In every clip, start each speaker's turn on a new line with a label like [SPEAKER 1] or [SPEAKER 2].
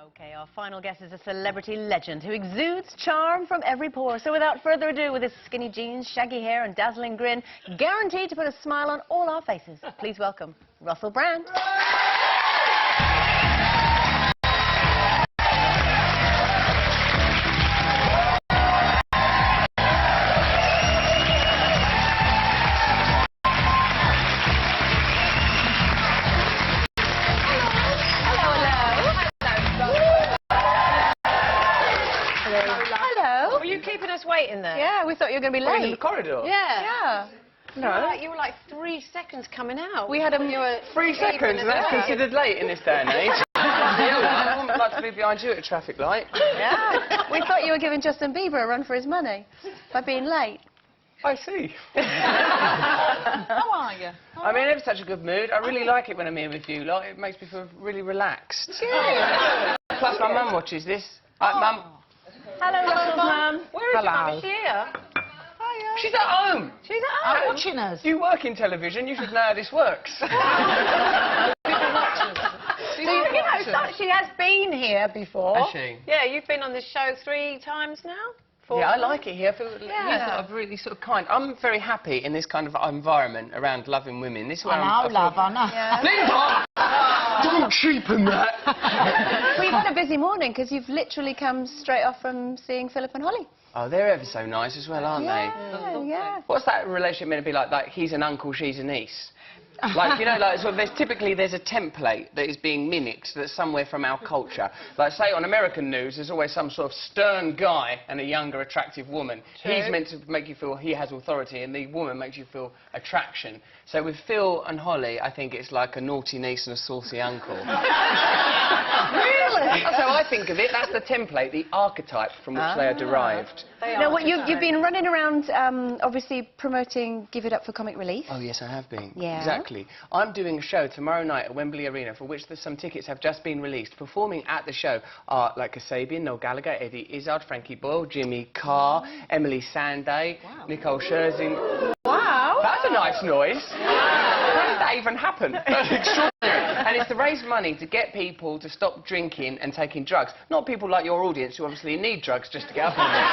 [SPEAKER 1] Okay, our final guest is a celebrity legend who exudes charm from every pore. So without further ado, with his skinny jeans, shaggy hair and dazzling grin, guaranteed to put a smile on all our faces, please welcome Russell Brand.
[SPEAKER 2] Hello. Were you keeping us waiting there?
[SPEAKER 1] Yeah, we thought you were going to be late.
[SPEAKER 3] In the corridor?
[SPEAKER 1] Yeah.
[SPEAKER 2] No. You were like 3 seconds coming out.
[SPEAKER 1] We had a...
[SPEAKER 3] 3 seconds? That's considered late in this day and age. I wouldn't like to be behind you at a traffic light.
[SPEAKER 1] Yeah. We thought you were giving Justin Bieber a run for his money by being late.
[SPEAKER 3] I see.
[SPEAKER 2] How are you?
[SPEAKER 3] I'm in ever such a good mood. I really like it when I'm here with you lot. It makes me feel really relaxed.
[SPEAKER 1] Good.
[SPEAKER 3] Plus, my mum watches this. Mum.
[SPEAKER 1] Hello, Russell's mum.
[SPEAKER 2] Where is your mum? Is she here?
[SPEAKER 1] Hiya.
[SPEAKER 3] She's at home.
[SPEAKER 2] She's at home. Watching us.
[SPEAKER 3] You work in television. You should know how this works.
[SPEAKER 2] She has been here before.
[SPEAKER 3] Has she?
[SPEAKER 2] Yeah, you've been on this show 3 times now? 4
[SPEAKER 3] Yeah, I
[SPEAKER 2] times?
[SPEAKER 3] like it here. I feel you sort of really sort of kind. I'm very happy in this kind of environment around loving women. This is where
[SPEAKER 4] I know.
[SPEAKER 1] Yeah.
[SPEAKER 3] Don't cheapen that.
[SPEAKER 1] Well, you've had a busy morning because you've literally come straight off from seeing Philip and Holly.
[SPEAKER 3] Oh, they're ever so nice as well, aren't they?
[SPEAKER 1] Yeah.
[SPEAKER 3] What's that relationship meant to be like? Like he's an uncle, she's a niece. Like, you know, like, sort of, there's a template that is being mimicked that's somewhere from our culture. Like, say, on American news, there's always some sort of stern guy and a younger, attractive woman.
[SPEAKER 2] True.
[SPEAKER 3] He's meant to make you feel he has authority, and the woman makes you feel attraction. So with Phil and Holly, I think it's like a naughty niece and a saucy uncle.
[SPEAKER 1] Really?
[SPEAKER 3] That's how I think of it. That's the template, the archetype from which they are derived.
[SPEAKER 1] Now, what you've been running around, obviously promoting Give It Up for Comic Relief.
[SPEAKER 3] Oh, yes, I have been.
[SPEAKER 1] Yeah.
[SPEAKER 3] Exactly. I'm doing a show tomorrow night at Wembley Arena, for which some tickets have just been released. Performing at the show are, like, Kasabian, Noel Gallagher, Eddie Izzard, Frankie Boyle, Jimmy Carr, Emily Sandé, Nicole Scherzinger.
[SPEAKER 1] Wow.
[SPEAKER 3] That's a nice noise. How did that even happen? That's extraordinary. And it's to raise money to get people to stop drinking and taking drugs. Not people like your audience who obviously need drugs just to get up in there.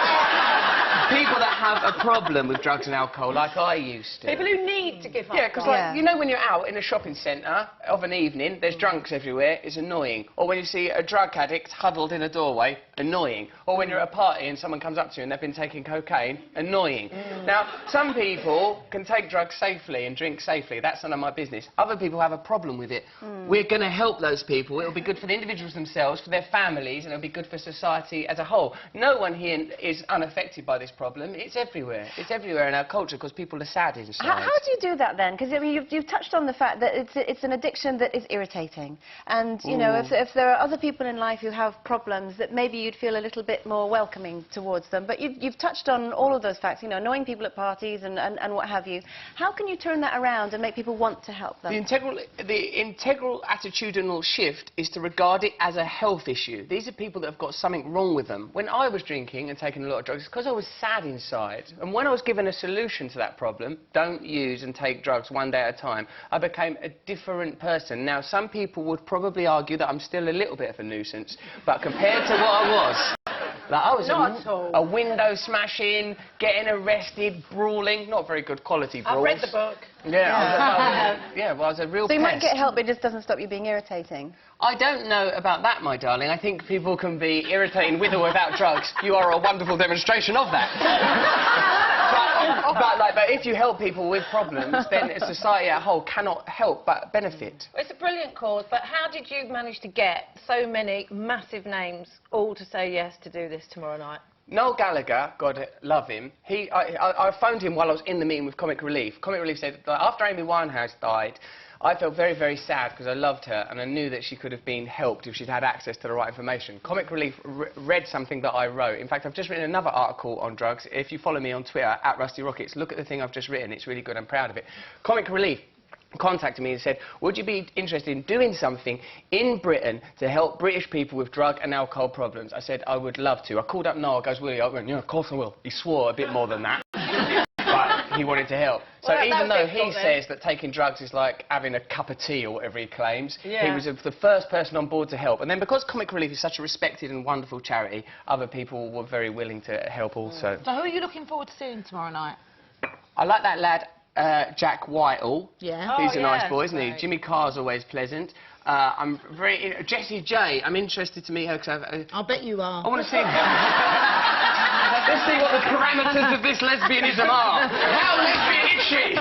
[SPEAKER 3] People that have a problem with drugs and alcohol, like I used to.
[SPEAKER 2] People who need to give up.
[SPEAKER 3] Yeah, because, like, you know when you're out in a shopping centre of an evening, there's drunks everywhere, it's annoying. Or when you see a drug addict huddled in a doorway, annoying. Or when you're at a party and someone comes up to you and they've been taking cocaine, annoying. Now, some people can take drugs safely and drink safely. That's none of my business. Other people have a problem with it. We're going to help those people. It'll be good for the individuals themselves, for their families, and it'll be good for society as a whole. No one here is unaffected by this problem. It's everywhere. It's everywhere in our culture because people are sad inside.
[SPEAKER 1] How do you do that then? Because I mean, you've touched on the fact that it's an addiction that is irritating, and you know, if there are other people in life who have problems, that maybe you'd feel a little bit more welcoming towards them. But you've touched on all of those facts. You know, annoying people at parties and what have you. How can you turn that around and make people want to help them?
[SPEAKER 3] The integral attitudinal shift is to regard it as a health issue. These are people that have got something wrong with them. When I was drinking and taking a lot of drugs, it's because I was sad inside. And when I was given a solution to that problem, don't use and take drugs one day at a time, I became a different person. Now, some people would probably argue that I'm still a little bit of a nuisance, but compared to what I was, like, I was a window smashing, getting arrested, brawling, not very good quality brawls.
[SPEAKER 2] I've read the book.
[SPEAKER 3] Yeah, well, I was a real
[SPEAKER 1] So you
[SPEAKER 3] pest.
[SPEAKER 1] might get help, but it just doesn't stop you being irritating.
[SPEAKER 3] I don't know about that, my darling. I think people can be irritating with or without drugs. You are a wonderful demonstration of that. But if you help people with problems, then society as a whole cannot help but benefit.
[SPEAKER 2] It's a brilliant cause, but how did you manage to get so many massive names all to say yes to do this tomorrow night?
[SPEAKER 3] Noel Gallagher, God love him, I phoned him while I was in the meeting with Comic Relief. Comic Relief said, like, after Amy Winehouse died, I felt very, very sad because I loved her and I knew that she could have been helped if she'd had access to the right information. Comic Relief read something that I wrote. In fact, I've just written another article on drugs. If you follow me on Twitter, @RustyRockets, look at the thing I've just written. It's really good. I'm proud of it. Comic Relief contacted me and said, would you be interested in doing something in Britain to help British people with drug and alcohol problems? I said, I would love to. I called up Noel, goes, will you? I went, yeah, of course I will. He swore a bit more than that. he wanted to help. So
[SPEAKER 2] Well,
[SPEAKER 3] even though
[SPEAKER 2] that's
[SPEAKER 3] he
[SPEAKER 2] difficult then.
[SPEAKER 3] says that taking drugs is like having a cup of tea or whatever he claims, he
[SPEAKER 2] Yeah.
[SPEAKER 3] was the first person on board to help. And then because Comic Relief is such a respected and wonderful charity, other people were very willing to help also.
[SPEAKER 4] So who are you looking forward to seeing tomorrow night?
[SPEAKER 3] I like that lad, Jack Whitehall.
[SPEAKER 4] Yeah.
[SPEAKER 2] Oh,
[SPEAKER 3] He's a nice
[SPEAKER 2] yeah,
[SPEAKER 3] boy, isn't he?
[SPEAKER 2] great.
[SPEAKER 3] Jimmy Carr's always pleasant. I'm very... Jessie J, I'm interested to meet her because
[SPEAKER 4] I'll bet you are.
[SPEAKER 3] I want to see... Let's see what the parameters of this lesbianism are. How lesbian is she?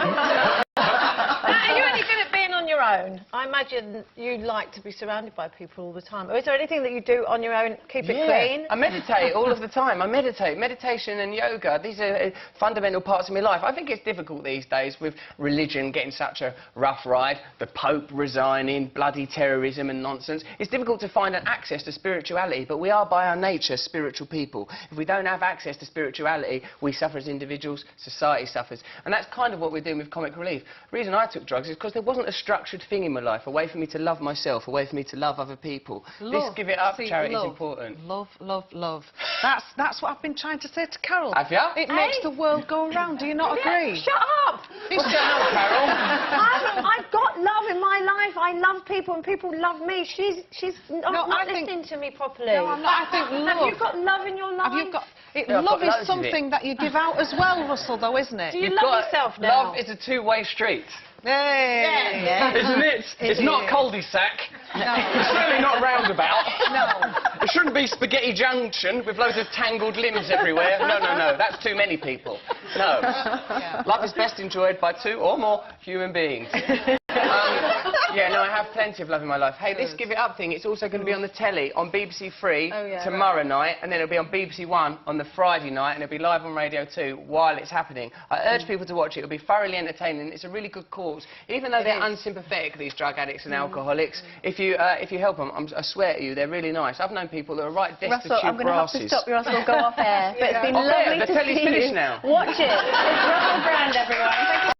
[SPEAKER 2] Now, are you any good at being on your own? I imagine you like to be surrounded by people all the time. Or is there anything that you do on your own, keep it clean?
[SPEAKER 3] I meditate all of the time. I meditate. Meditation and yoga, these are fundamental parts of my life. I think it's difficult these days with religion getting such a rough ride, the Pope resigning, bloody terrorism and nonsense. It's difficult to find an access to spirituality, but we are by our nature spiritual people. If we don't have access to spirituality, we suffer as individuals, society suffers. And that's kind of what we're doing with Comic Relief. The reason I took drugs is because there wasn't a structured thing in my life, a way for me to love myself, a way for me to love other people. This Give It Up charity is important.
[SPEAKER 4] Love, love, love. That's what I've been trying to say to Carol.
[SPEAKER 3] Have you?
[SPEAKER 4] It makes the world go round. Do you not agree?
[SPEAKER 2] Shut up!
[SPEAKER 3] What's going on, Carol?
[SPEAKER 2] I've got love in my life. I love people and people love me. She's not listening to me properly.
[SPEAKER 4] No, I'm not. I think love.
[SPEAKER 2] Have you got love in your life?
[SPEAKER 4] Have you got...
[SPEAKER 3] Yeah, I've
[SPEAKER 4] love
[SPEAKER 3] got loads
[SPEAKER 4] is
[SPEAKER 3] of
[SPEAKER 4] something
[SPEAKER 3] it.
[SPEAKER 4] that you give out as well, Russell, though, isn't it?
[SPEAKER 2] Do you love yourself now?
[SPEAKER 3] Love is a two-way street.
[SPEAKER 4] Hey.
[SPEAKER 2] Yeah.
[SPEAKER 3] Isn't it? It's not cul-de-sac.
[SPEAKER 4] No.
[SPEAKER 3] It's certainly not roundabout.
[SPEAKER 4] No.
[SPEAKER 3] It shouldn't be Spaghetti Junction with loads of tangled limbs everywhere. No, no, no. That's too many people. No.
[SPEAKER 4] Yeah.
[SPEAKER 3] Love is best enjoyed by two or more human beings. Yeah, no, I have plenty of love in my life. Hey, this Give It Up thing, it's also going to be on the telly on BBC Three tomorrow night, and then it'll be on BBC One on the Friday night, and it'll be live on Radio 2 while it's happening. I urge people to watch it. It'll be thoroughly entertaining. It's a really good cause. Even though they're unsympathetic, these drug addicts and alcoholics, if you help them, I swear to you, they're really nice. I've known people that are right destitute
[SPEAKER 1] Russell, I'm going to have to stop you, Russell, go off air. But it's been
[SPEAKER 3] Off air?
[SPEAKER 1] lovely
[SPEAKER 3] The
[SPEAKER 1] to
[SPEAKER 3] telly's
[SPEAKER 1] see
[SPEAKER 3] finished
[SPEAKER 1] you.
[SPEAKER 3] now.
[SPEAKER 1] Watch it. It's Russell Brand, everyone. Thank you.